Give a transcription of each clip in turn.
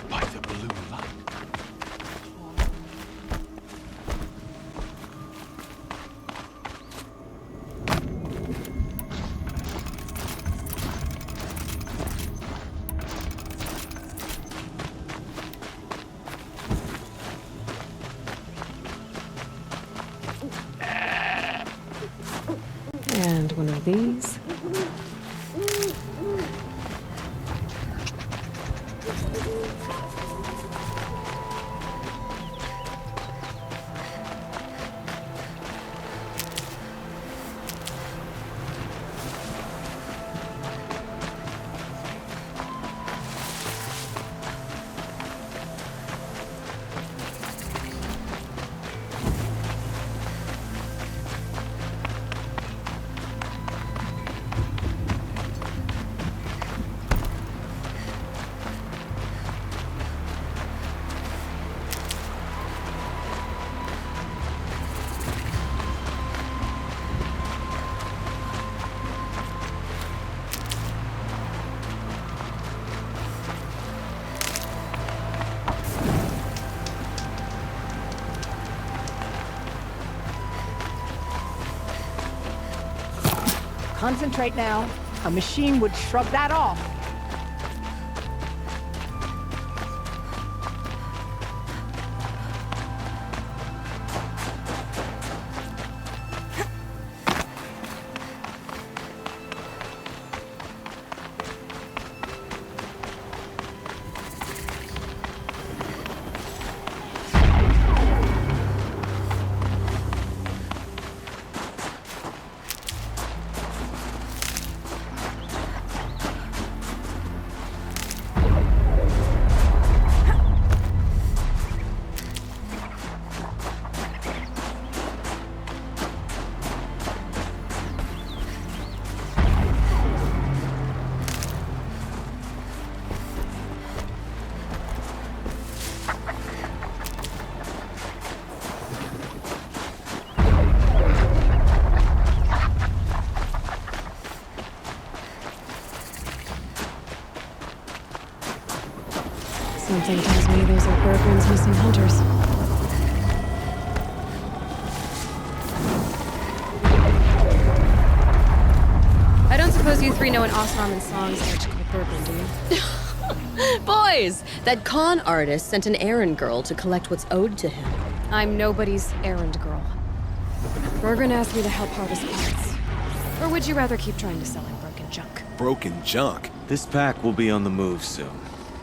By the blue light. And one of these. Concentrate now. A machine would shrug that off. Something tells me those are Bergren's missing hunters. I don't suppose you three know an Osnorman song such called Bergren, do you? Boys, that con artist sent an errand girl to collect what's owed to him. I'm nobody's errand girl. Bergren asked me to help harvest parts. Or would you rather keep trying to sell him broken junk? Broken junk? This pack will be on the move soon.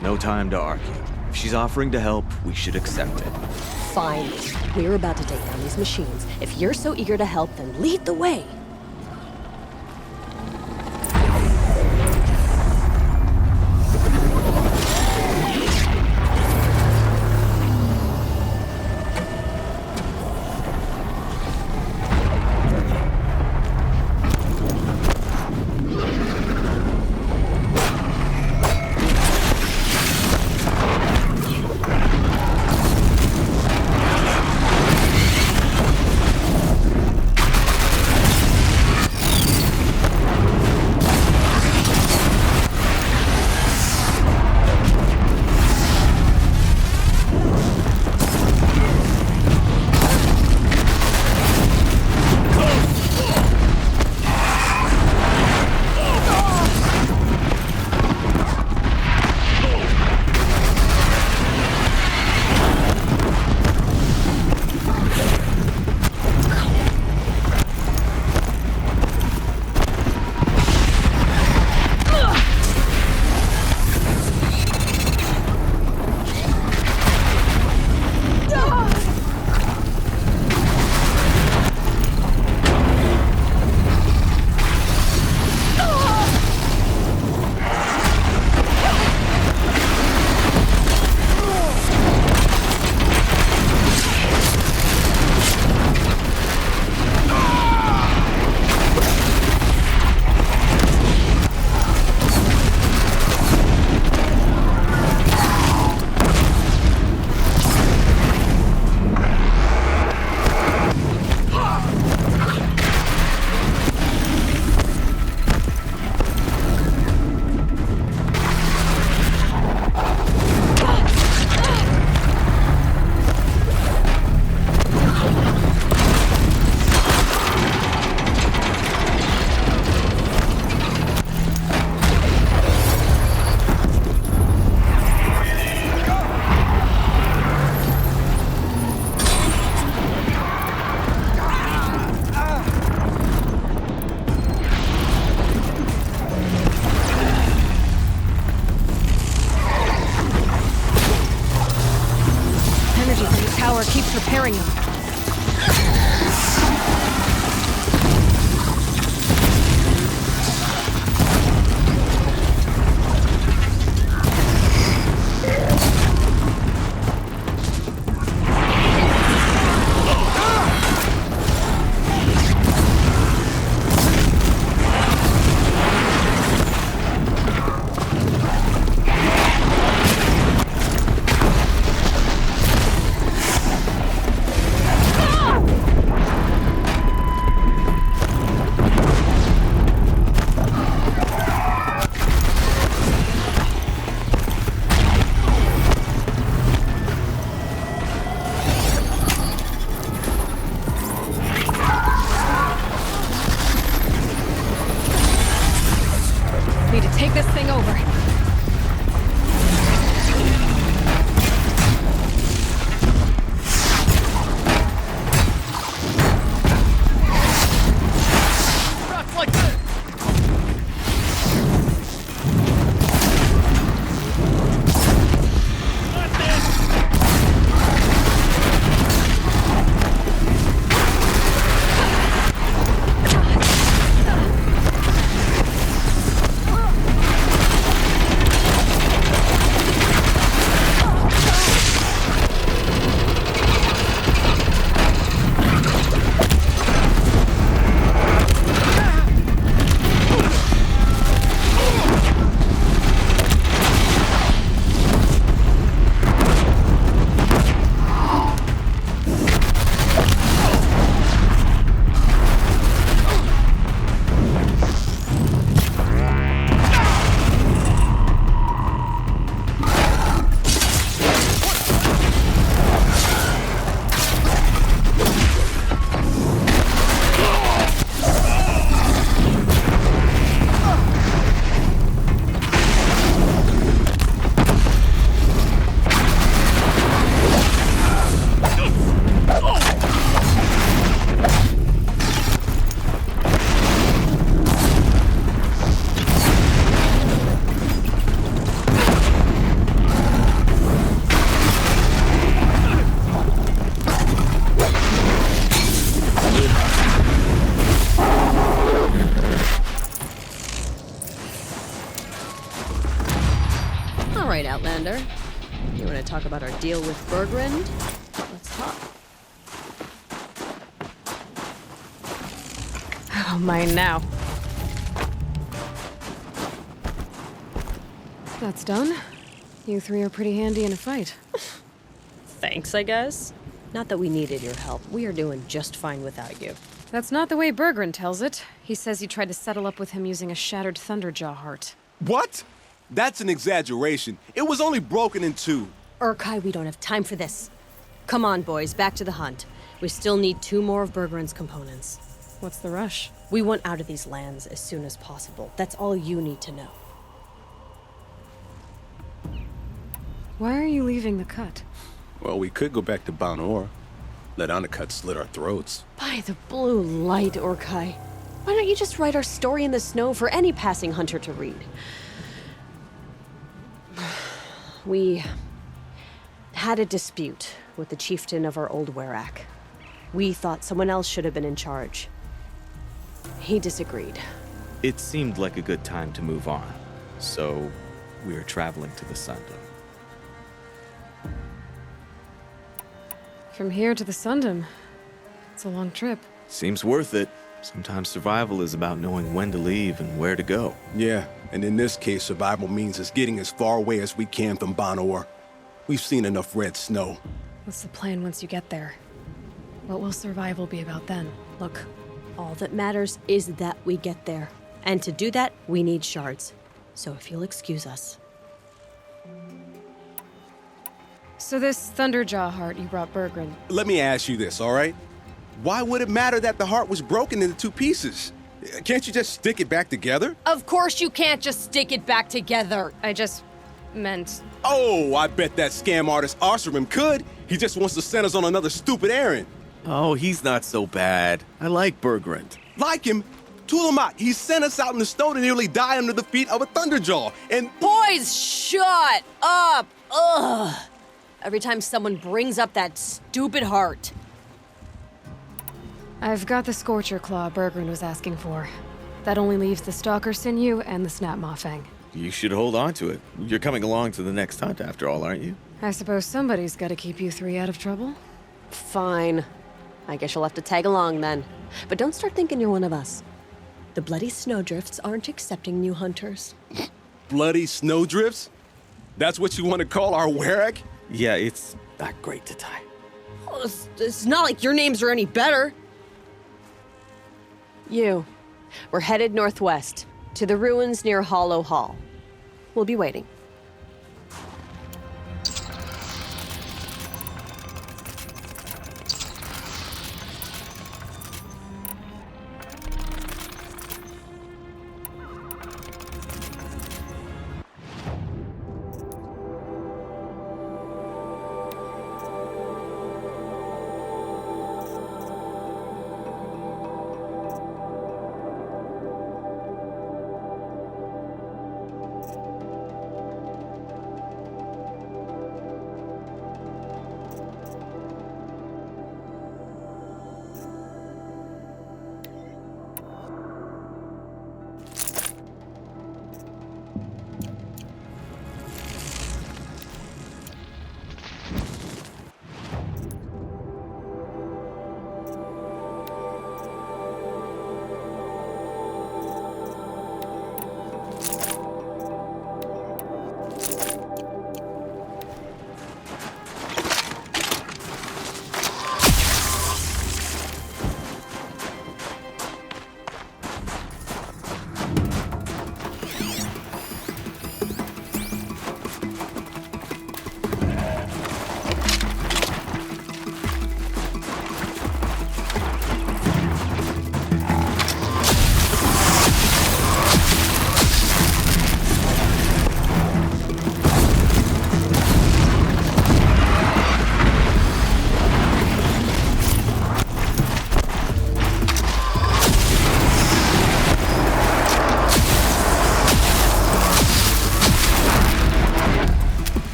No time to argue. If she's offering to help, we should accept it. Fine. We're about to take down these machines. If you're so eager to help, then lead the way. this thing over. Rats like this! All right, Outlander. You want to talk about our deal with Bergrund? Let's talk. Oh, mine now. That's done. You three are pretty handy in a fight. Thanks, I guess. Not that we needed your help. We are doing just fine without you. That's not the way Bergrund tells it. He says you tried to settle up with him using a shattered Thunderjaw heart. What? That's an exaggeration. It was only broken in two. R.MIKA, we don't have time for this. Come on, boys, back to the hunt. We still need 2 more of Bergrund's components. What's the rush? We want out of these lands as soon as possible. That's all you need to know. Why are you leaving the cut? Well, we could go back to Banor. Let Undercut slit our throats. By the blue light, R.MIKA. Why don't you just write our story in the snow for any passing hunter to read? We had a dispute with the chieftain of our old Werak. We thought someone else should have been in charge. He disagreed. It seemed like a good time to move on, so we are traveling to the Sundom. From here to the Sundom. It's a long trip. Seems worth it. Sometimes survival is about knowing when to leave and where to go. Yeah, and in this case, survival means us getting as far away as we can from Banor. We've seen enough red snow. What's the plan once you get there? What will survival be about then? Look, all that matters is that we get there. And to do that, we need shards. So if you'll excuse us. So this Thunderjaw heart you brought Bergrund. Let me ask you this, all right? Why would it matter that the heart was broken into 2 pieces? Can't you just stick it back together? Of course you can't just stick it back together. I just meant... Oh, I bet that scam artist Arsarim could. He just wants to send us on another stupid errand. Oh, he's not so bad. I like Bergrund. Like him? Tulamat, he sent us out in the snow to nearly die under the feet of a Thunderjaw, and... Boys, shut up! Ugh! Every time someone brings up that stupid heart. I've got the Scorcher Claw Bergrund was asking for. That only leaves the Stalker Sinew and the Snap Maw Fang. You should hold on to it. You're coming along to the next hunt after all, aren't you? I suppose somebody's got to keep you three out of trouble. Fine. I guess you'll have to tag along then. But don't start thinking you're one of us. The Bloody Snowdrifts aren't accepting new hunters. Bloody snowdrifts? That's what you want to call our Werak? Yeah, it's not great to tie. Oh, it's not like your names are any better. We're headed northwest, to the ruins near Hollow Hall. We'll be waiting.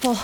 couple.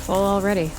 Full already.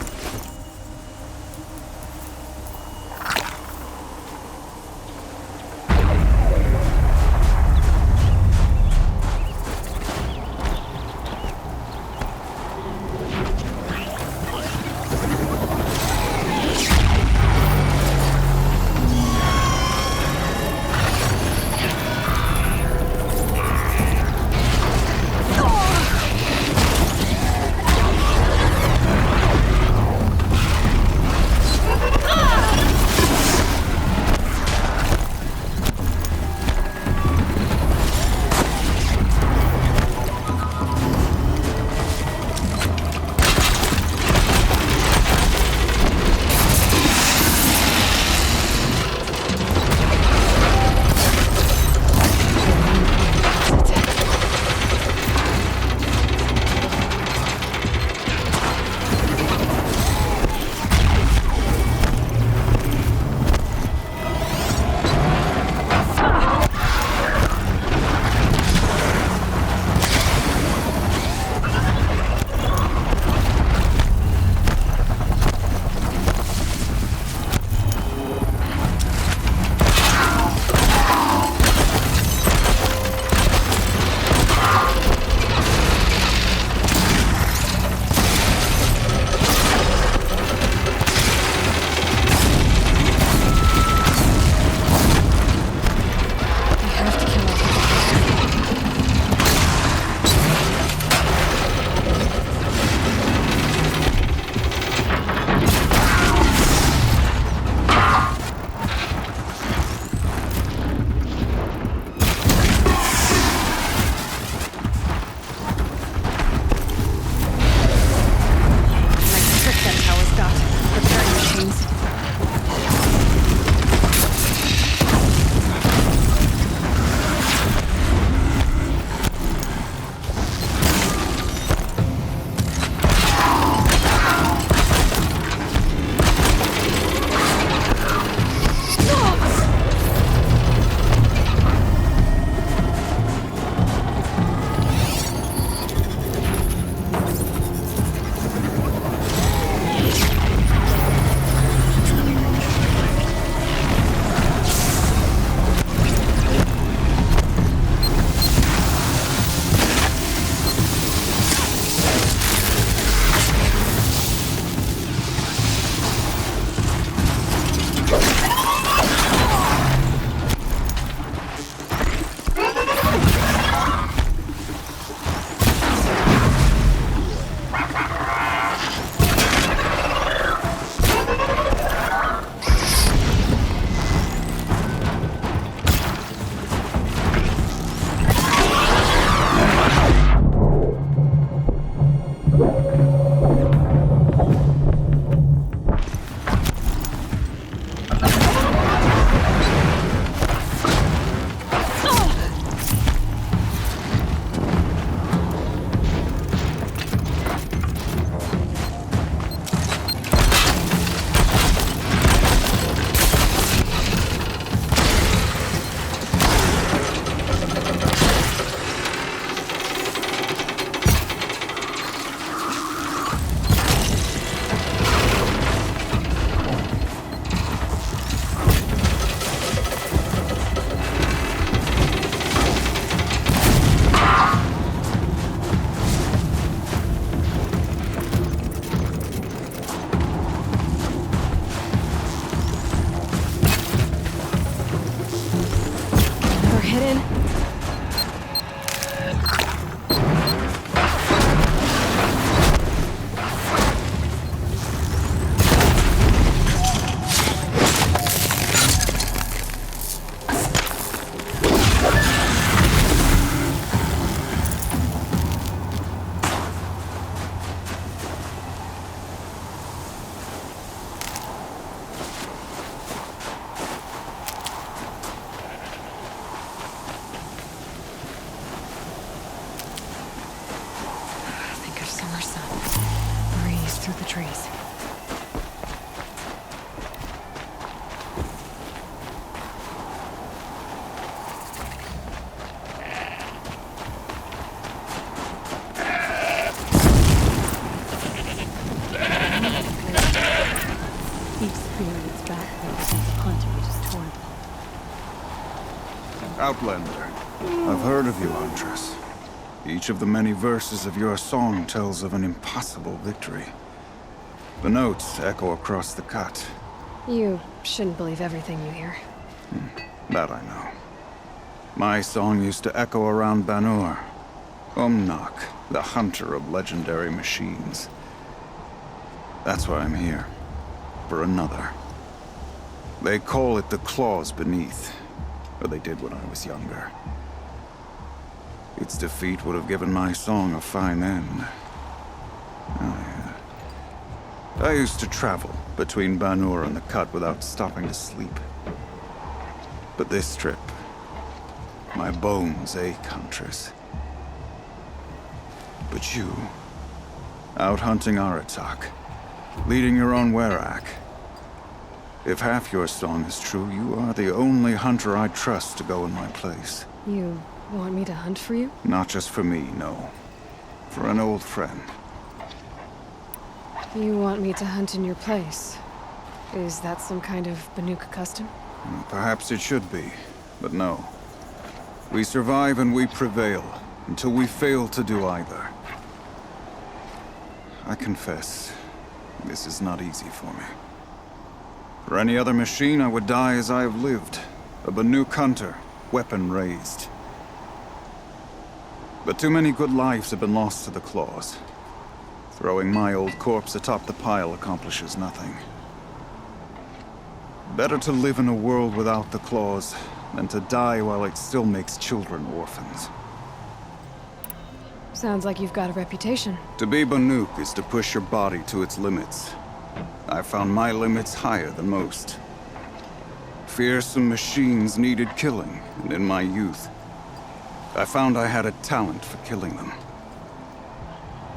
Get in. Think of summer sun. Breeze through the trees. Experience backwards since hunters toward Outlander, I've heard of you, Huntress. Each of the many verses of your song tells of an impossible victory. The notes echo across the cut. You shouldn't believe everything you hear. That I know. My song used to echo around Banur. Umnak, the hunter of legendary machines. That's why I'm here. For another. They call it the claws beneath. Or they did when I was younger. Its defeat would have given my song a fine end. Oh, yeah. I used to travel between Banur and the Cut without stopping to sleep. But this trip, my bones ache, Huntress. But you, out hunting Aratak, leading your own Werak. If half your song is true, you are the only hunter I trust to go in my place. You want me to hunt for you? Not just for me, no. For an old friend. You want me to hunt in your place? Is that some kind of Banuka custom? Perhaps it should be, but no. We survive and we prevail, until we fail to do either. I confess, this is not easy for me. For any other machine, I would die as I have lived. A Banuk hunter, weapon raised. But too many good lives have been lost to the claws. Throwing my old corpse atop the pile accomplishes nothing. Better to live in a world without the claws than to die while it still makes children orphans. Sounds like you've got a reputation. To be Banuk is to push your body to its limits. I found my limits higher than most. Fearsome machines needed killing, and in my youth, I found I had a talent for killing them.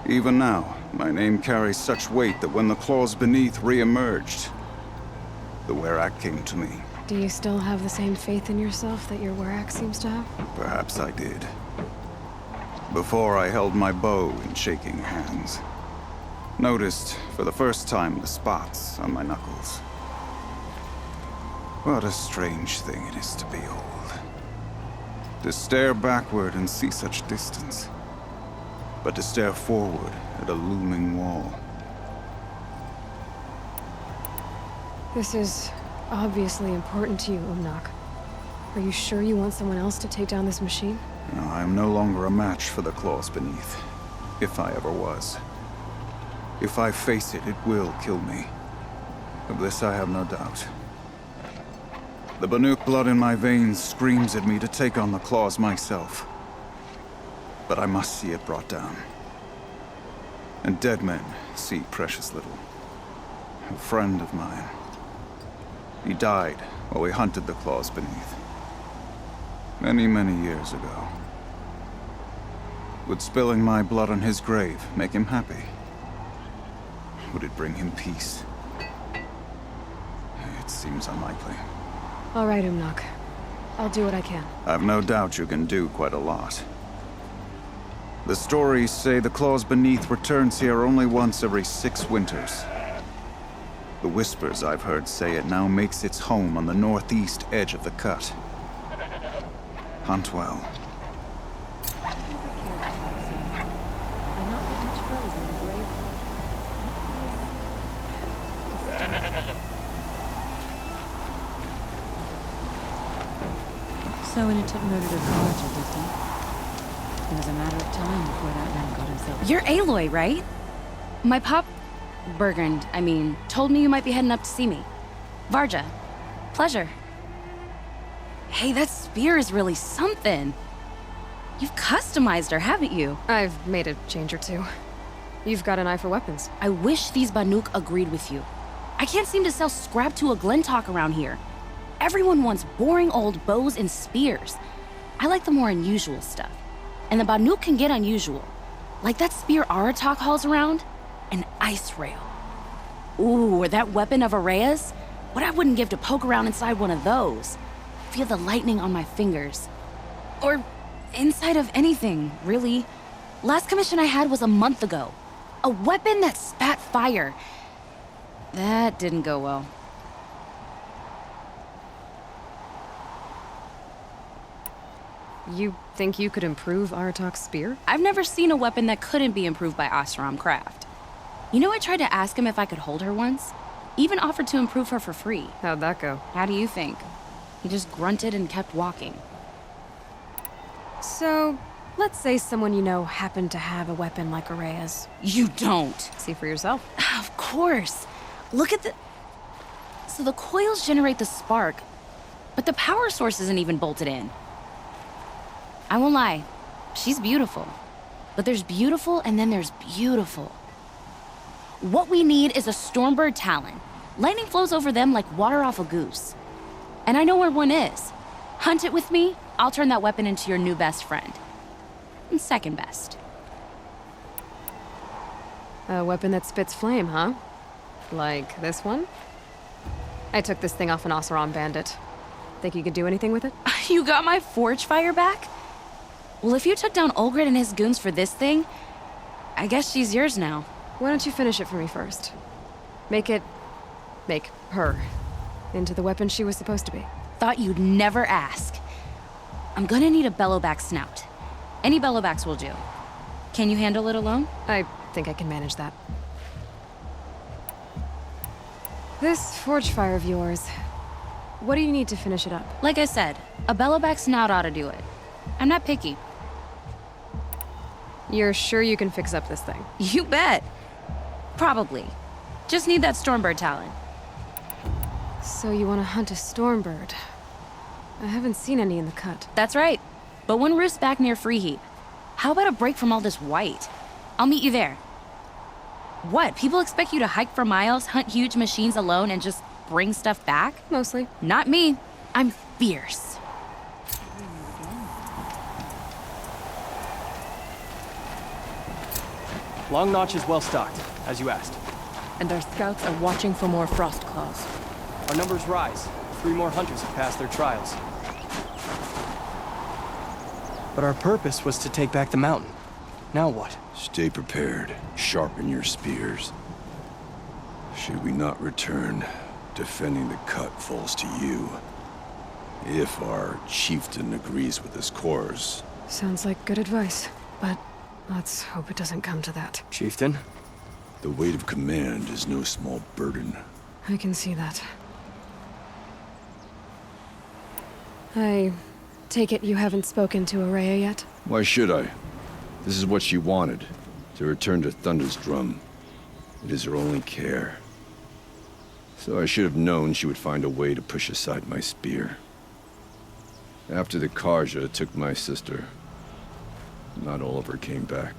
Even now, my name carries such weight that when the claws beneath re-emerged, the Werak came to me. Do you still have the same faith in yourself that your Werak seems to have? Perhaps I did. Before I held my bow in shaking hands. Noticed, for the first time, the spots on my knuckles. What a strange thing it is to be old. To stare backward and see such distance. But to stare forward at a looming wall. This is obviously important to you, Umnak. Are you sure you want someone else to take down this machine? No, I am no longer a match for the claws beneath. If I ever was. If I face it, it will kill me. Of this I have no doubt. The Banuk blood in my veins screams at me to take on the claws myself. But I must see it brought down. And dead men see precious little. A friend of mine. He died while we hunted the claws beneath. Many, many years ago. Would spilling my blood on his grave make him happy? Would it bring him peace? It seems unlikely. All right, Umnak. I'll do what I can. I've no doubt you can do quite a lot. The stories say the claws beneath returns here only once every 6 winters. The whispers I've heard say it now makes its home on the northeast edge of the cut. Hunt well. So when it took murder to Carja, did he? It was a matter of time before that man got himself. You're Aloy, right? My pop... Bergund, I mean, told me you might be heading up to see me. Varja. Pleasure. Hey, that spear is really something. You've customized her, haven't you? I've made a change or two. You've got an eye for weapons. I wish these Banuk agreed with you. I can't seem to sell scrap to a Glentalk around here. Everyone wants boring old bows and spears. I like the more unusual stuff. And the Banuk can get unusual. Like that spear Aratak hauls around. An ice rail. Ooh, or that weapon of Araya's? What I wouldn't give to poke around inside one of those. Feel the lightning on my fingers. Or inside of anything, really. Last commission I had was a month ago. A weapon that spat fire. That didn't go well. You think you could improve Aratak's spear? I've never seen a weapon that couldn't be improved by Oseram craft. You know, I tried to ask him if I could hold her once. Even offered to improve her for free. How'd that go? How do you think? He just grunted and kept walking. So, let's say someone you know happened to have a weapon like Araya's. You don't. See for yourself. Of course. Look at the... So the coils generate the spark, but the power source isn't even bolted in. I won't lie. She's beautiful. But there's beautiful and then there's beautiful. What we need is a Stormbird Talon. Lightning flows over them like water off a goose. And I know where one is. Hunt it with me, I'll turn that weapon into your new best friend. And second best. A weapon that spits flame, huh? Like this one? I took this thing off an Oseram bandit. Think you could do anything with it? You got my forge fire back? Well, if you took down Olgrid and his goons for this thing, I guess she's yours now. Why don't you finish it for me first? Make her into the weapon she was supposed to be. Thought you'd never ask. I'm gonna need a bellowback snout. Any bellowbacks will do. Can you handle it alone? I think I can manage that. This forge fire of yours, what do you need to finish it up? Like I said, a bellowback snout ought to do it. I'm not picky. You're sure you can fix up this thing? You bet. Probably. Just need that Stormbird Talon. So you want to hunt a Stormbird? I haven't seen any in the cut. That's right. But one roosts back near Freeheap. How about a break from all this white? I'll meet you there. What, people expect you to hike for miles, hunt huge machines alone, and just bring stuff back? Mostly. Not me. I'm fierce. Long Notch is well stocked, as you asked. And our scouts are watching for more frost claws. Our numbers rise. 3 more hunters have passed their trials. But our purpose was to take back the mountain. Now what? Stay prepared. Sharpen your spears. Should we not return, defending the cut falls to you. If our chieftain agrees with his course. Sounds like good advice, but let's hope it doesn't come to that. Chieftain? The weight of command is no small burden. I can see that. I take it you haven't spoken to Araya yet? Why should I? This is what she wanted, to return to Thunder's Drum. It is her only care. So I should have known she would find a way to push aside my spear. After the Karja took my sister, not all of her came back.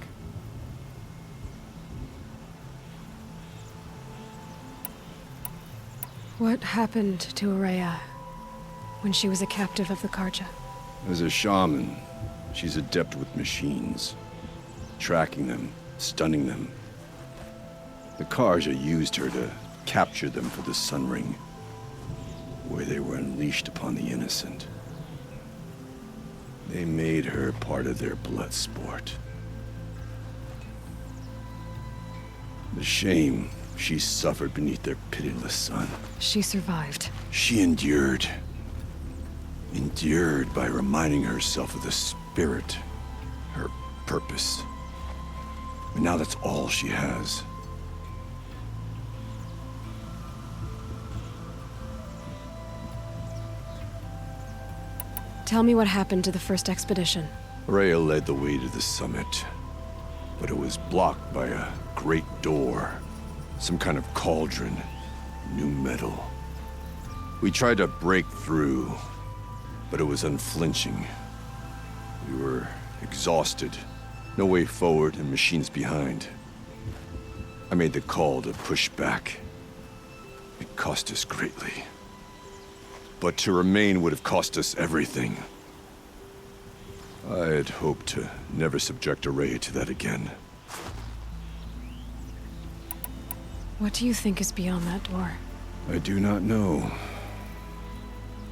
What happened to Araya when she was a captive of the Karja? As a shaman, she's adept with machines. Tracking them, stunning them. The Karja used her to capture them for the Sun Ring, where they were unleashed upon the innocent. They made her part of their blood sport. The shame she suffered beneath their pitiless sun. She survived. She endured. Endured by reminding herself of the spirit, her purpose. And now that's all she has. Tell me what happened to the first expedition. Rhea led the way to the summit, but it was blocked by a great door. Some kind of cauldron. New metal. We tried to break through, but it was unflinching. We were exhausted. No way forward and machines behind. I made the call to push back. It cost us greatly. But to remain would have cost us everything. I had hoped to never subject Araya to that again. What do you think is beyond that door? I do not know.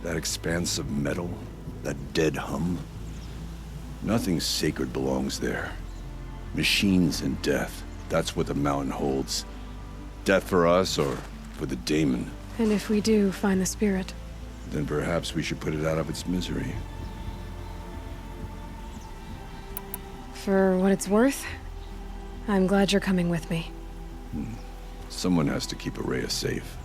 That expanse of metal, that dead hum. Nothing sacred belongs there. Machines and death, that's what the mountain holds. Death for us or for the daemon. And if we do find the spirit? Then perhaps we should put it out of its misery. For what it's worth, I'm glad you're coming with me. Someone has to keep Araya safe.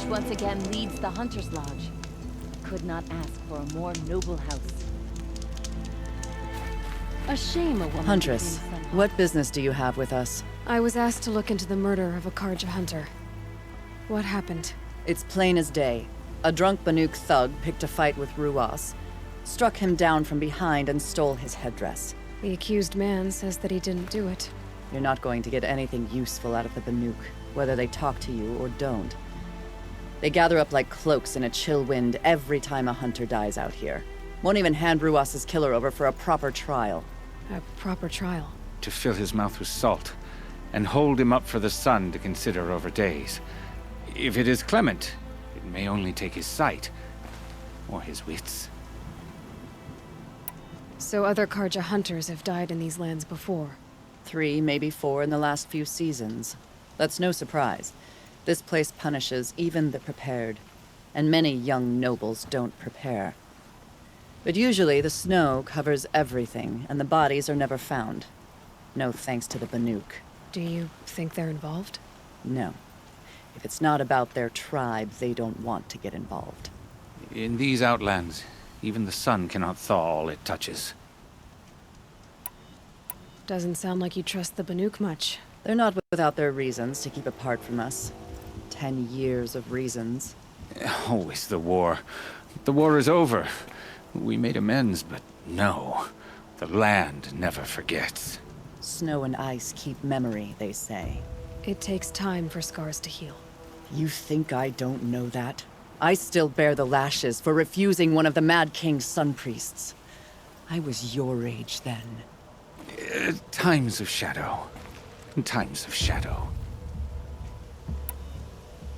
Once again leads the Hunter's Lodge. Could not ask for a more noble house. A shame a woman... Huntress, what business do you have with us? I was asked to look into the murder of a Karja hunter. What happened? It's plain as day. A drunk Banuk thug picked a fight with Ruas, struck him down from behind and stole his headdress. The accused man says that he didn't do it. You're not going to get anything useful out of the Banuk, whether they talk to you or don't. They gather up like cloaks in a chill wind every time a hunter dies out here. Won't even hand Ruas's killer over for a proper trial. A proper trial? To fill his mouth with salt, and hold him up for the sun to consider over days. If it is clement, it may only take his sight, or his wits. So other Karja hunters have died in these lands before? 3, maybe 4 in the last few seasons. That's no surprise. This place punishes even the prepared, and many young nobles don't prepare. But usually the snow covers everything, and the bodies are never found. No thanks to the Banuk. Do you think they're involved? No. If it's not about their tribe, they don't want to get involved. In these outlands, even the sun cannot thaw all it touches. Doesn't sound like you trust the Banuk much. They're not without their reasons to keep apart from us. 10 years of reasons. Always the war. The war is over. We made amends, but no. The land never forgets. Snow and ice keep memory, they say. It takes time for scars to heal. You think I don't know that? I still bear the lashes for refusing one of the Mad King's sun priests. I was your age then. Times of shadow. Times of shadow.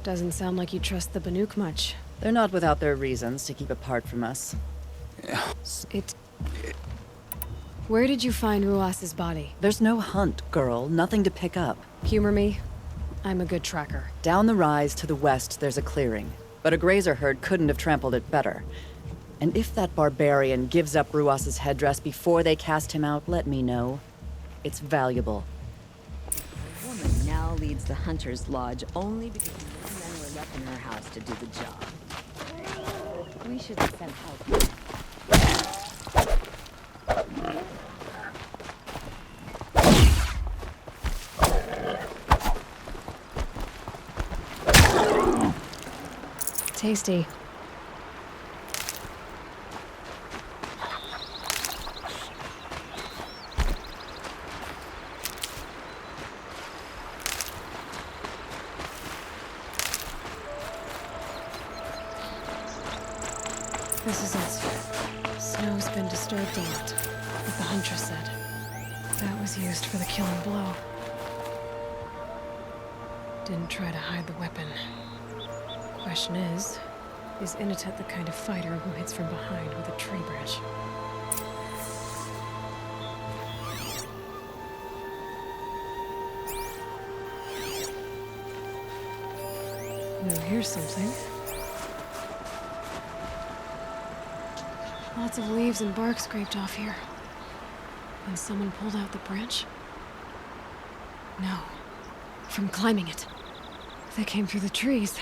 Doesn't sound like you trust the Banuk much. They're not without their reasons to keep apart from us. Where did you find Ruas's body? There's no hunt, girl. Nothing to pick up. Humor me. I'm a good tracker. Down the rise to the west, there's a clearing. But a grazer herd couldn't have trampled it better. And if that barbarian gives up Ruas's headdress before they cast him out, let me know. It's valuable. A woman now now leads the Hunter's Lodge only because more men were left in her house to do the job. We should send help. Tasty. This is it. Snow's been disturbed a lot, like the Huntress said. That was used for the killing blow. Didn't try to hide the weapon. Question is Inatet the kind of fighter who hits from behind with a tree branch? Now here's something. Lots of leaves and bark scraped off here. And someone pulled out the branch? No. From climbing it. They came through the trees.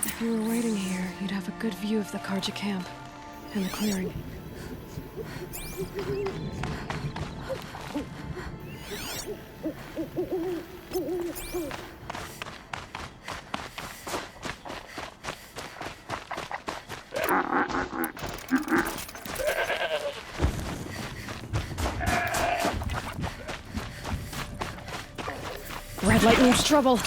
If you were waiting here, you'd have a good view of the Karja camp and the clearing. Red light means trouble.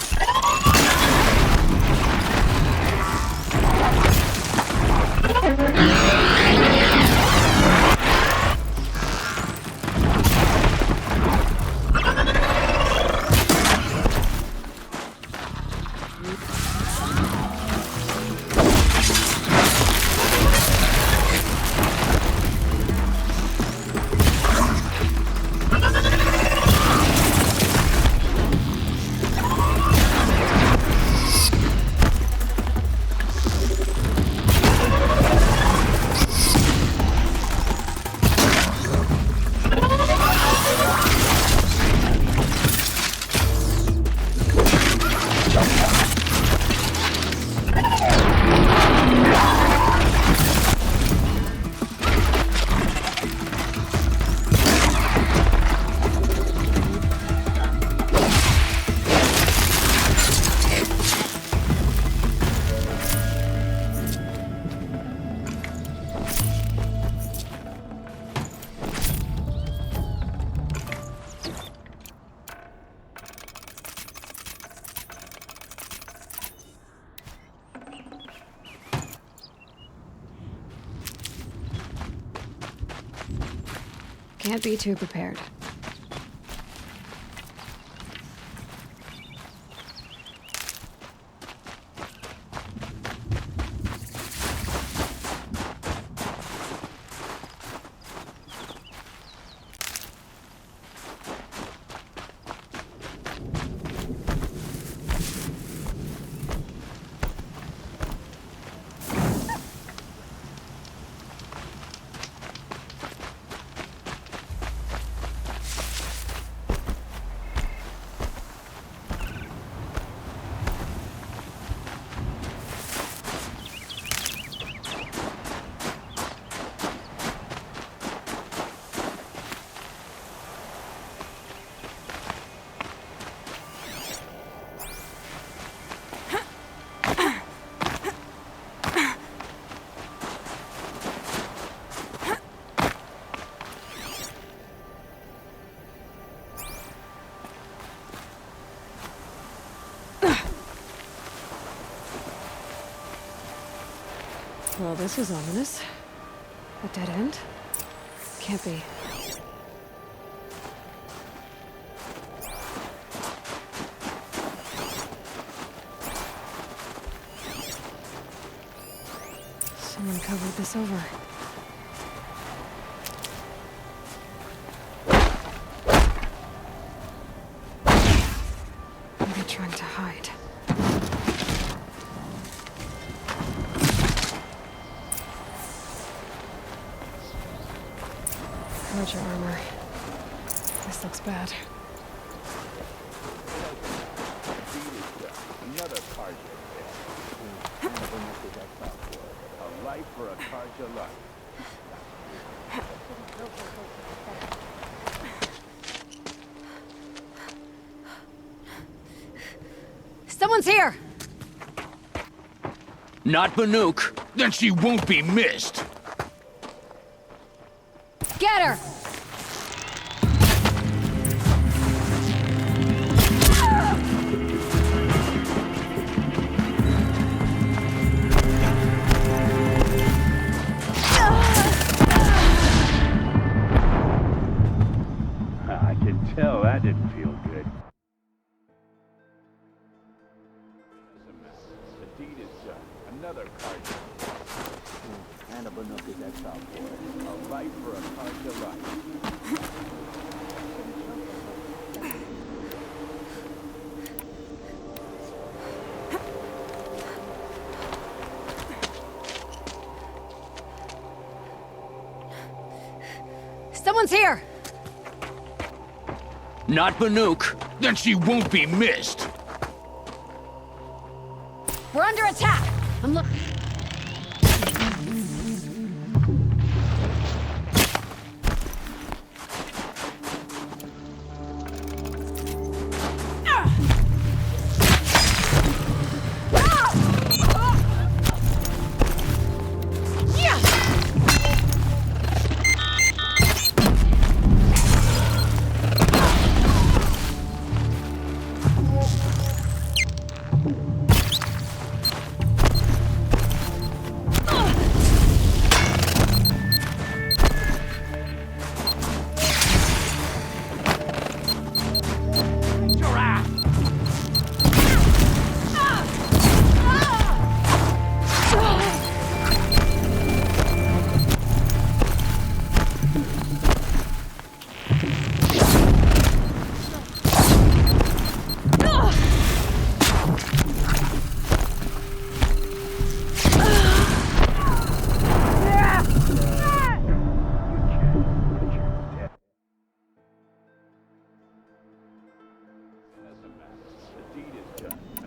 Can't be too prepared. Well, this is ominous. A dead end? Can't be. Someone covered this over. Maybe trying to hide. How's your armor? This looks bad. Another Karja. A life for a Karja life. Someone's here! Not Banuk. Then she won't be missed. Get her! I can tell that didn't feel good. The deed is done. Another Karja. And a Banuk is exiled for it. A life for a Karja life. Someone's here! Not Banuk. Then she won't be missed. We're under attack! I'm look.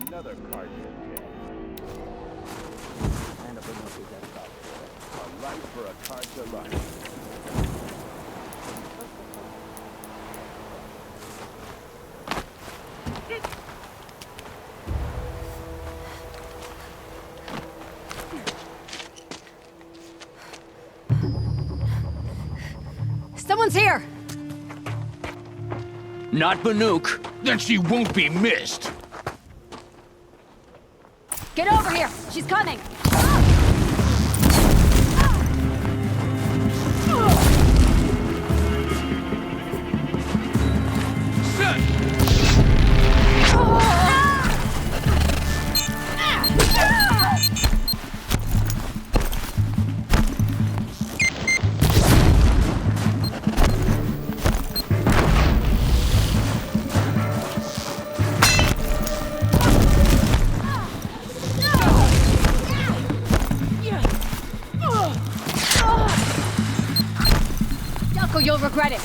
Another Karja. And a Banuk is exiled for it. A life for a Karja life. Someone's here! Not Banuk. Then she won't be missed. Get over here! She's coming! You'll regret it.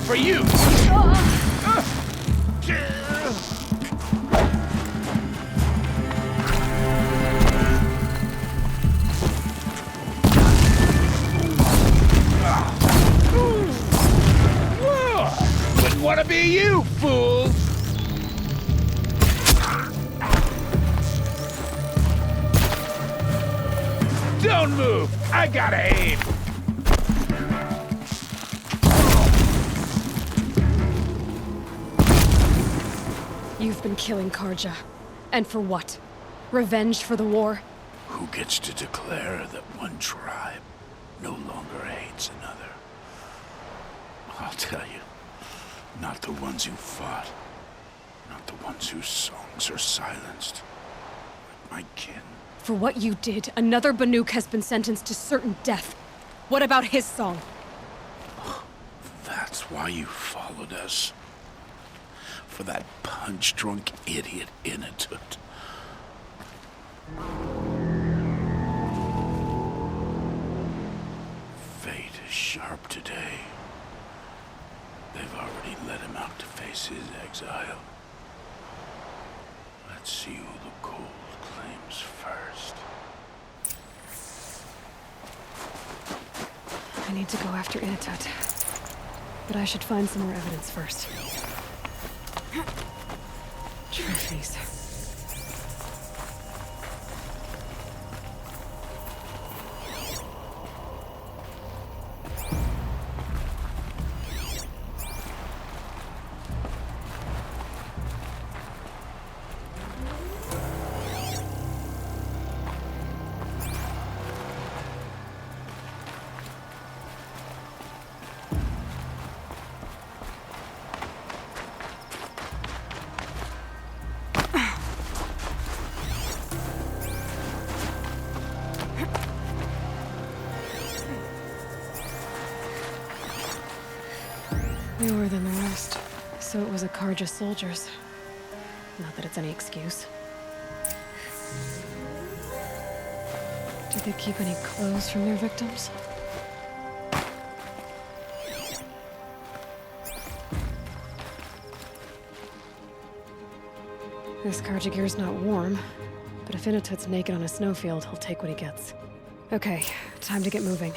For you! be you, fools! Don't move! I gotta aim! You've been killing Karja. And for what? Revenge for the war? Who gets to declare that one tribe no longer hates another? I'll tell you, not the ones who fought, not the ones whose songs are silenced, but my kin. For what you did, another Banuk has been sentenced to certain death. What about his song? That's why you followed us. For that punch-drunk idiot Inatut. Fate is sharp today. They've already let him out to face his exile. Let's see who the cold claims first. I need to go after Inatut. But I should find some more evidence first. Trophies. Newer than the rest. So it was a Karja soldiers. Not that it's any excuse. Did they keep any clothes from their victims? This Karja gear's not warm, but if Inatut's naked on a snowfield, he'll take what he gets. Okay, time to get moving.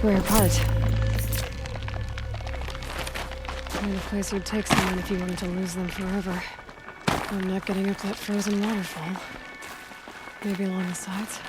square part. The kind of place you'd take someone if you wanted to lose them forever. I'm not getting up that frozen waterfall. Maybe along the sides?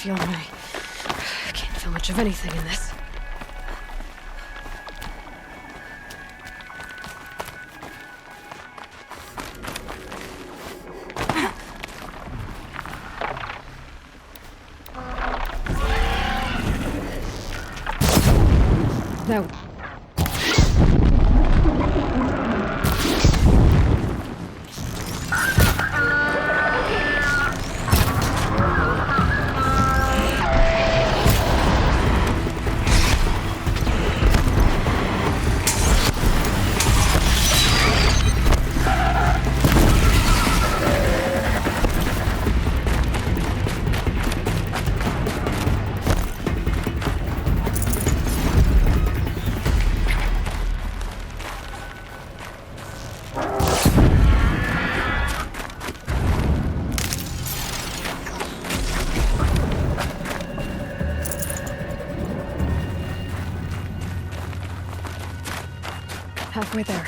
I can't feel much of anything in this. No. Halfway there.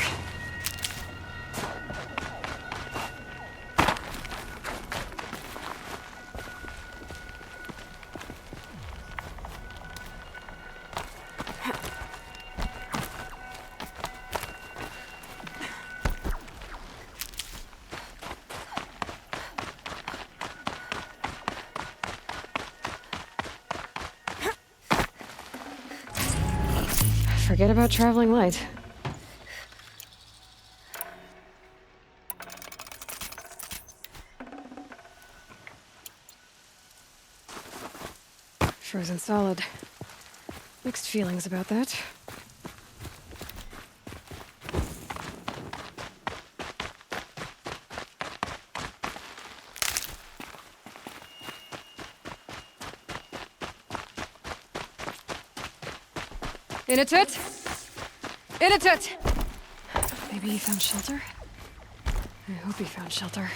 Forget about traveling light. Frozen solid. Mixed feelings about that. In a tut! In a tut! Maybe he found shelter? I hope he found shelter.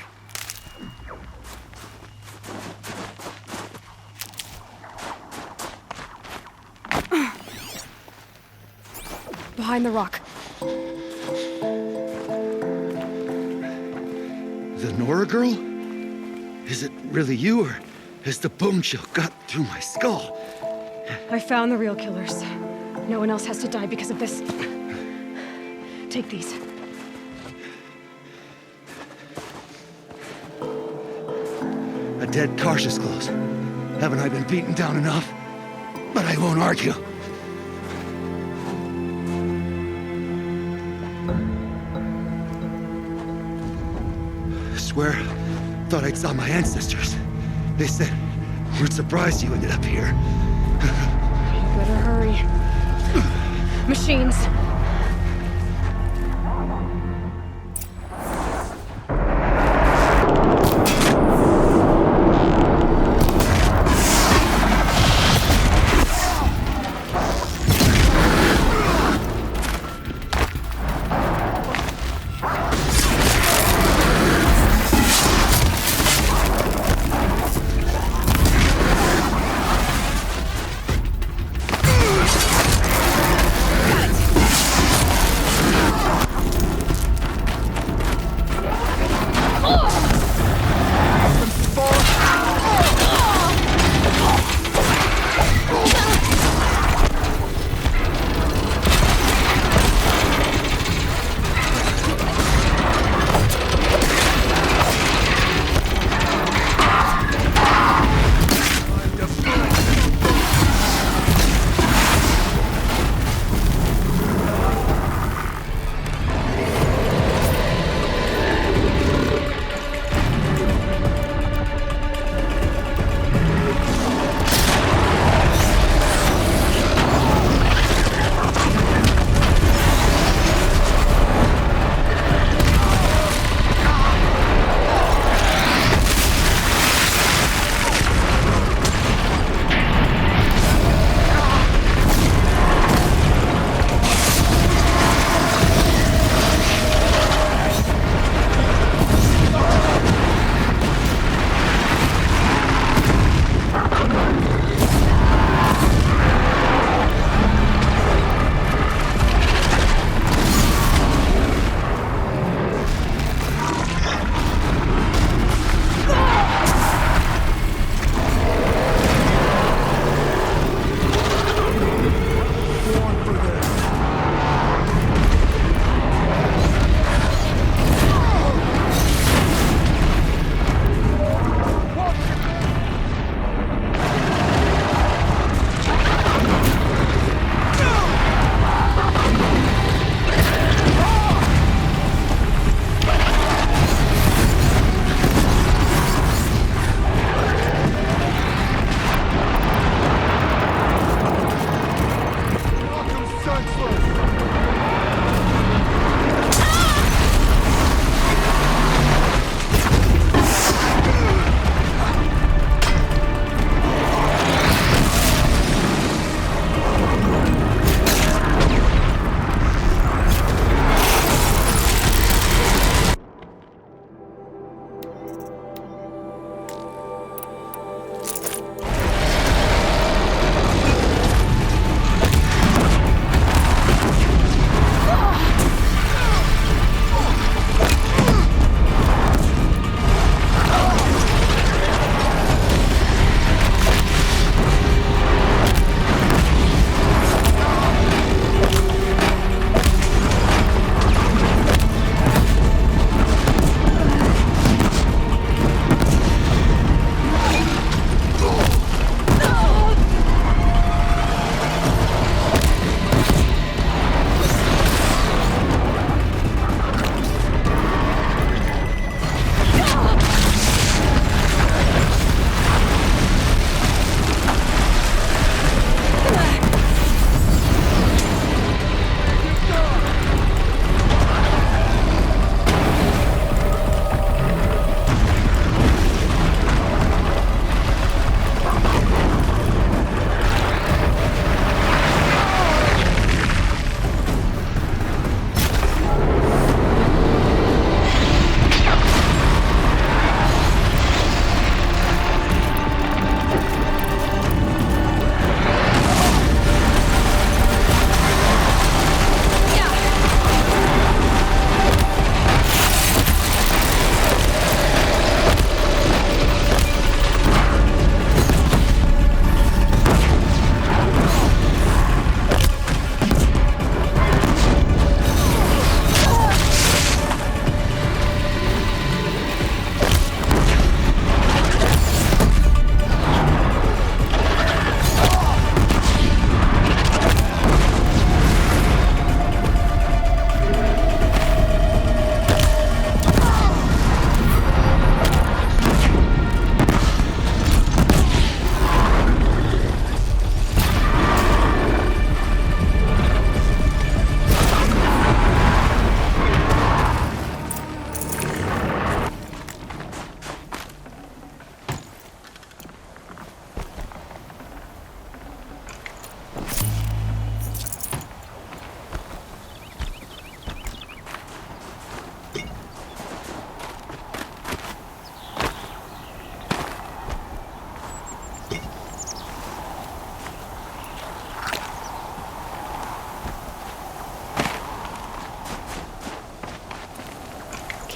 Behind the rock. The Nora girl? Is it really you, or has the bone chill got through my skull? I found the real killers. No one else has to die because of this. Take these. A dead Karsh's close. Haven't I been beaten down enough? But I won't argue. Swear, thought I saw my ancestors. They said, we're surprised you ended up here. You better hurry. Machines.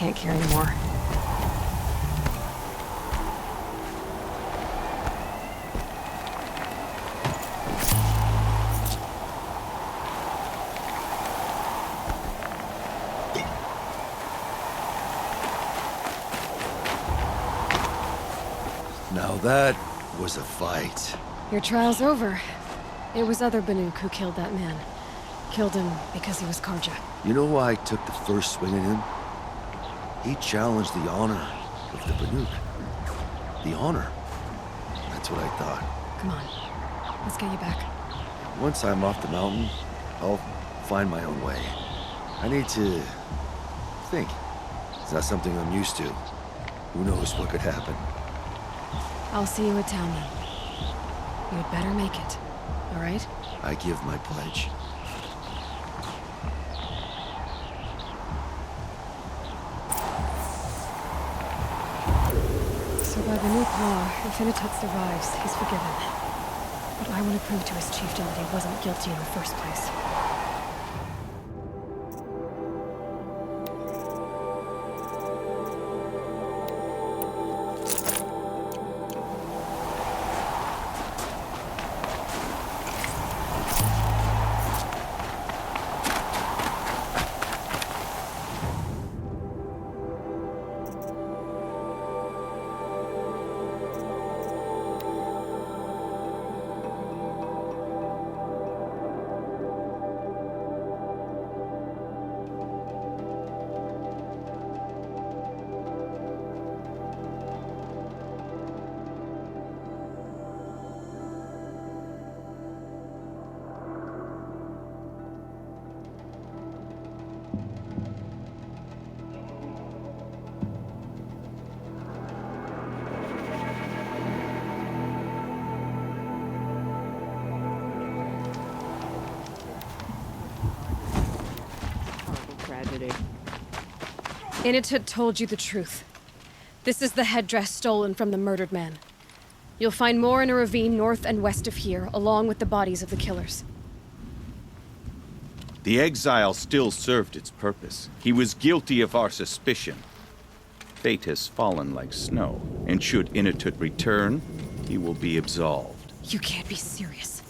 can't carry more. Now that was a fight. Your trial's over. It was other Banuk who killed that man. Killed him because he was Karja. You know why I took the first swing at him? He challenged the honor of the Banuk. The honor. That's what I thought. Come on. Let's get you back. Once I'm off the mountain, I'll find my own way. I need to think. It's not something I'm used to. Who knows what could happen? I'll see you at town then. You'd better make it, all right? I give my pledge. So by the new law, if Inatut survives, he's forgiven. But I want to prove to his chieftain that he wasn't guilty in the first place. Inatut told you the truth. This is the headdress stolen from the murdered man. You'll find more in a ravine north and west of here, along with the bodies of the killers. The exile still served its purpose. He was guilty of our suspicion. Fate has fallen like snow, and should Inatut return, he will be absolved. You can't be serious.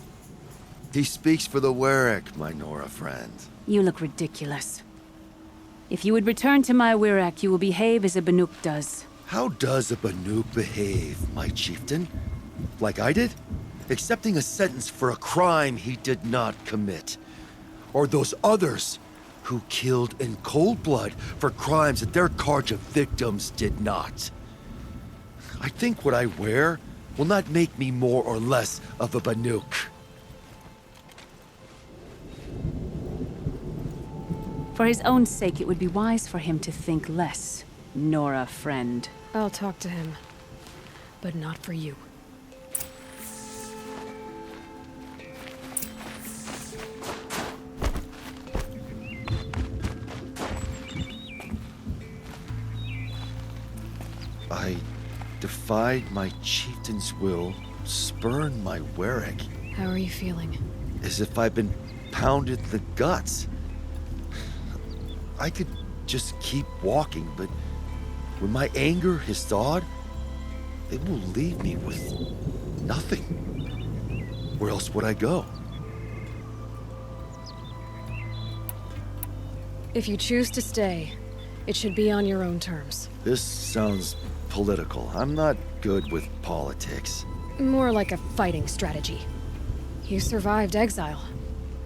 He speaks for the Werak, my Nora friend. You look ridiculous. If you would return to my Werak, you will behave as a Banuk does. How does a Banuk behave, my chieftain? Like I did? Accepting a sentence for a crime he did not commit. Or those others who killed in cold blood for crimes that their Karja victims did not. I think what I wear will not make me more or less of a Banuk. For his own sake, it would be wise for him to think less, Nora friend. I'll talk to him, but not for you. I defied my chieftain's will, spurned my Werak. How are you feeling? As if I've been pounded in the guts. I could just keep walking, but when my anger has thawed, it will leave me with nothing. Where else would I go? If you choose to stay, it should be on your own terms. This sounds political. I'm not good with politics. More like a fighting strategy. You survived exile.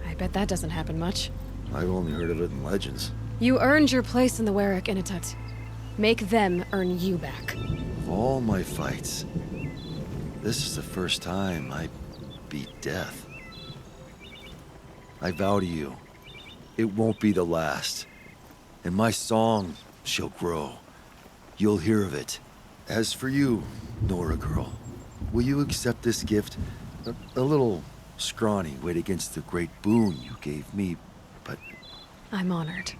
I bet that doesn't happen much. I've only heard of it in legends. You earned your place in the Werak Inatut. Make them earn you back. Of all my fights, this is the first time I beat death. I vow to you, it won't be the last. And my song shall grow. You'll hear of it. As for you, Nora girl, will you accept this gift? A little scrawny weighed against the great boon you gave me, but... I'm honored.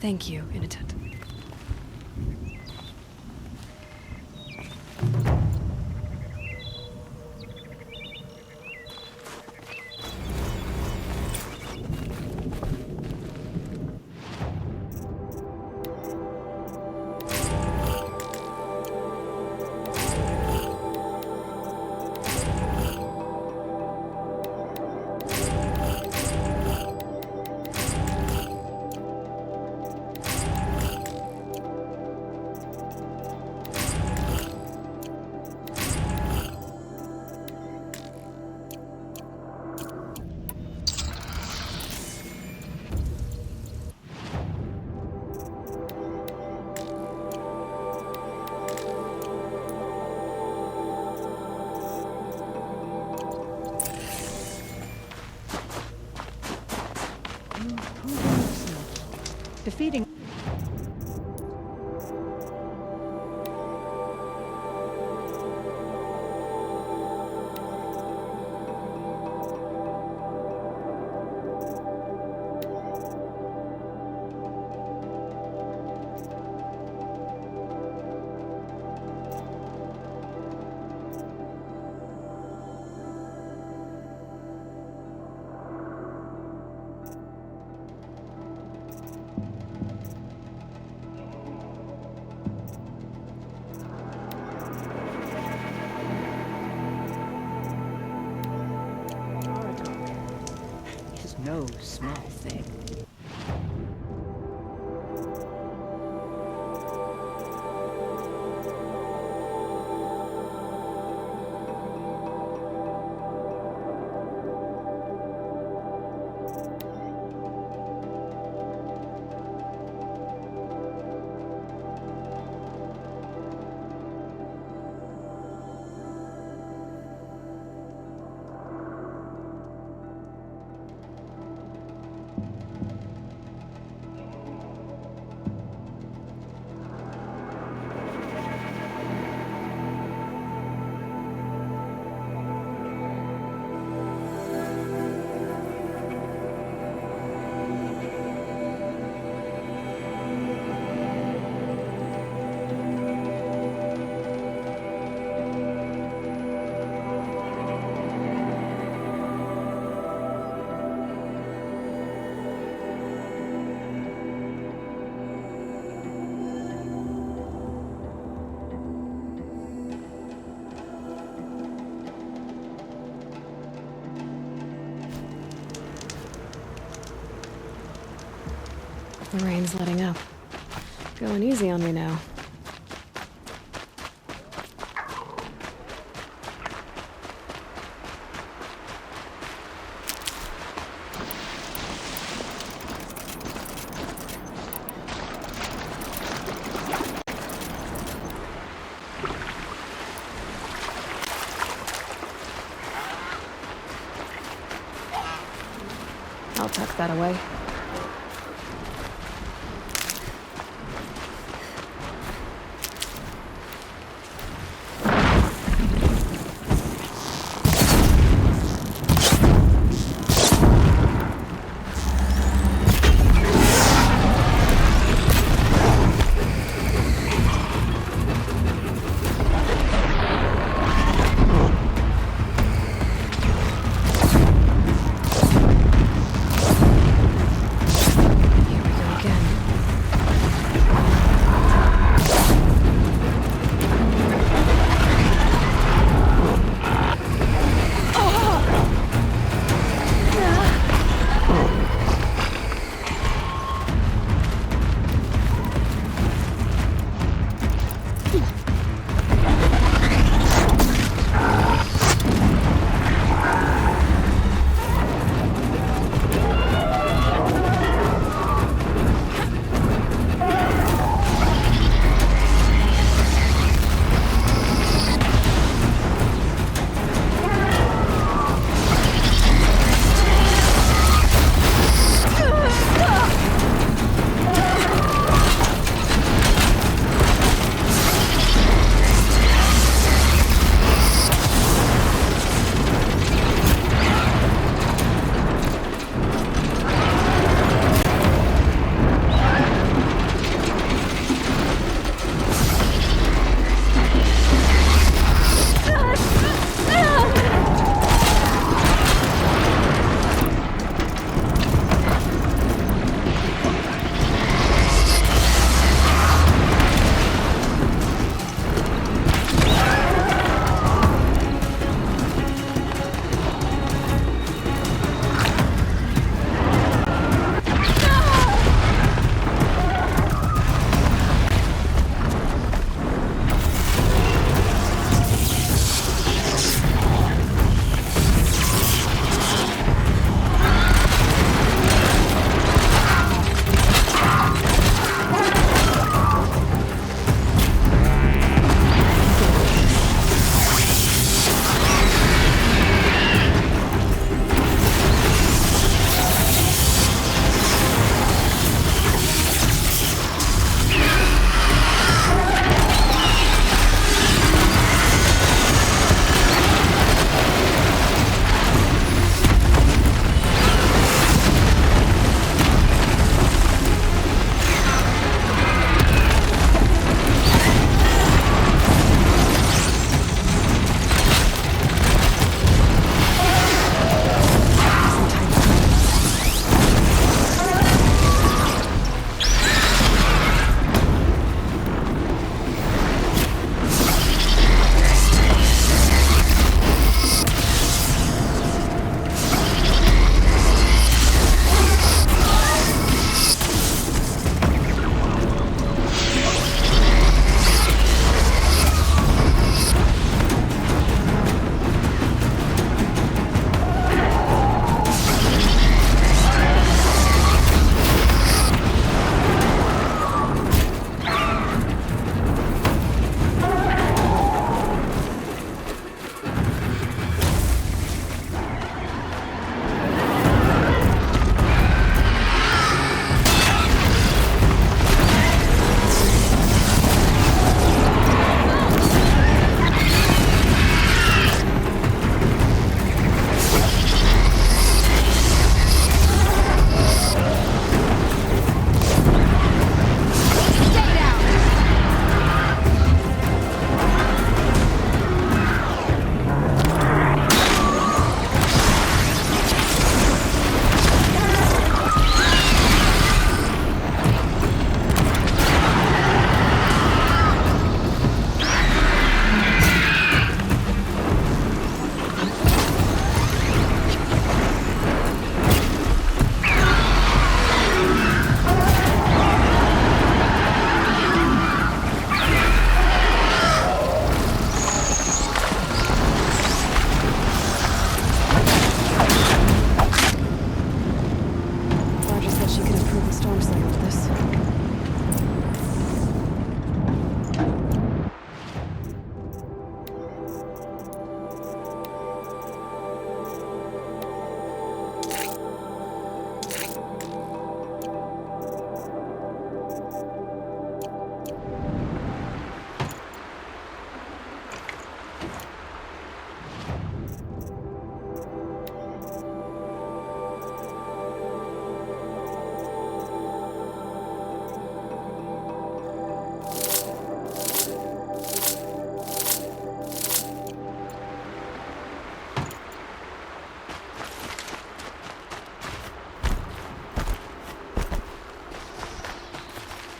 Thank you, Inatut. defeating... is no small thing. The rain's letting up. Going easy on me now. I'll tuck that away.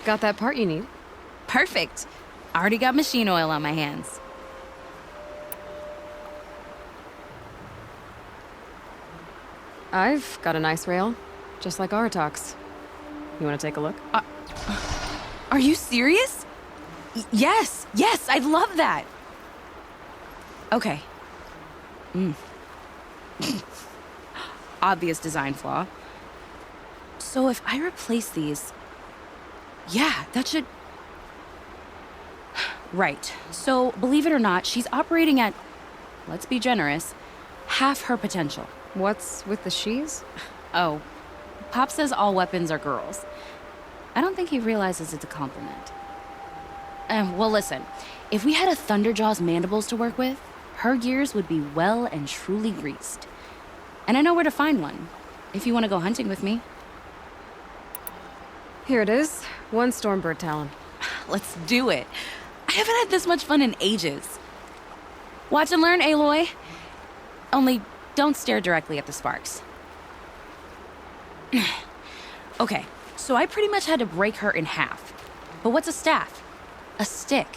Got that part you need? Perfect. Already got machine oil on my hands. I've got an ice rail, just like Aratak's. You want to take a look? Are you serious? Yes, I'd love that. Okay. Obvious design flaw. So if I replace these... Yeah, that should... Right. So, believe it or not, she's operating at, let's be generous, half her potential. What's with the she's? Oh, Pop says all weapons are girls. I don't think he realizes it's a compliment. Well, listen. If we had a Thunderjaw's mandibles to work with, her gears would be well and truly greased. And I know where to find one, if you want to go hunting with me. Here it is. 1 Stormbird talon. Let's do it. I haven't had this much fun in ages. Watch and learn, Aloy. Only don't stare directly at the sparks. Okay, so I pretty much had to break her in half. But what's a staff? A stick.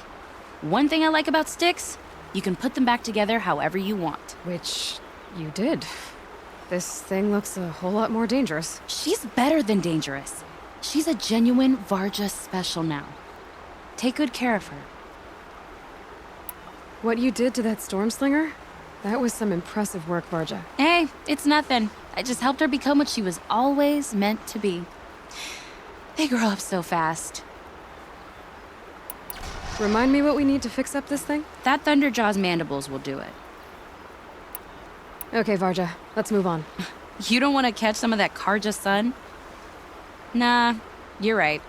One thing I like about sticks, you can put them back together however you want. Which you did. This thing looks a whole lot more dangerous. She's better than dangerous. She's a genuine Varja special now. Take good care of her. What you did to that Stormslinger? That was some impressive work, Varja. Hey, it's nothing. I just helped her become what she was always meant to be. They grow up so fast. Remind me what we need to fix up this thing? That Thunderjaw's mandibles will do it. Okay, Varja, let's move on. You don't want to catch some of that Karja sun? Nah, you're right.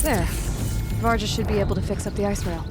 There. Varja should be able to fix up the ice rail.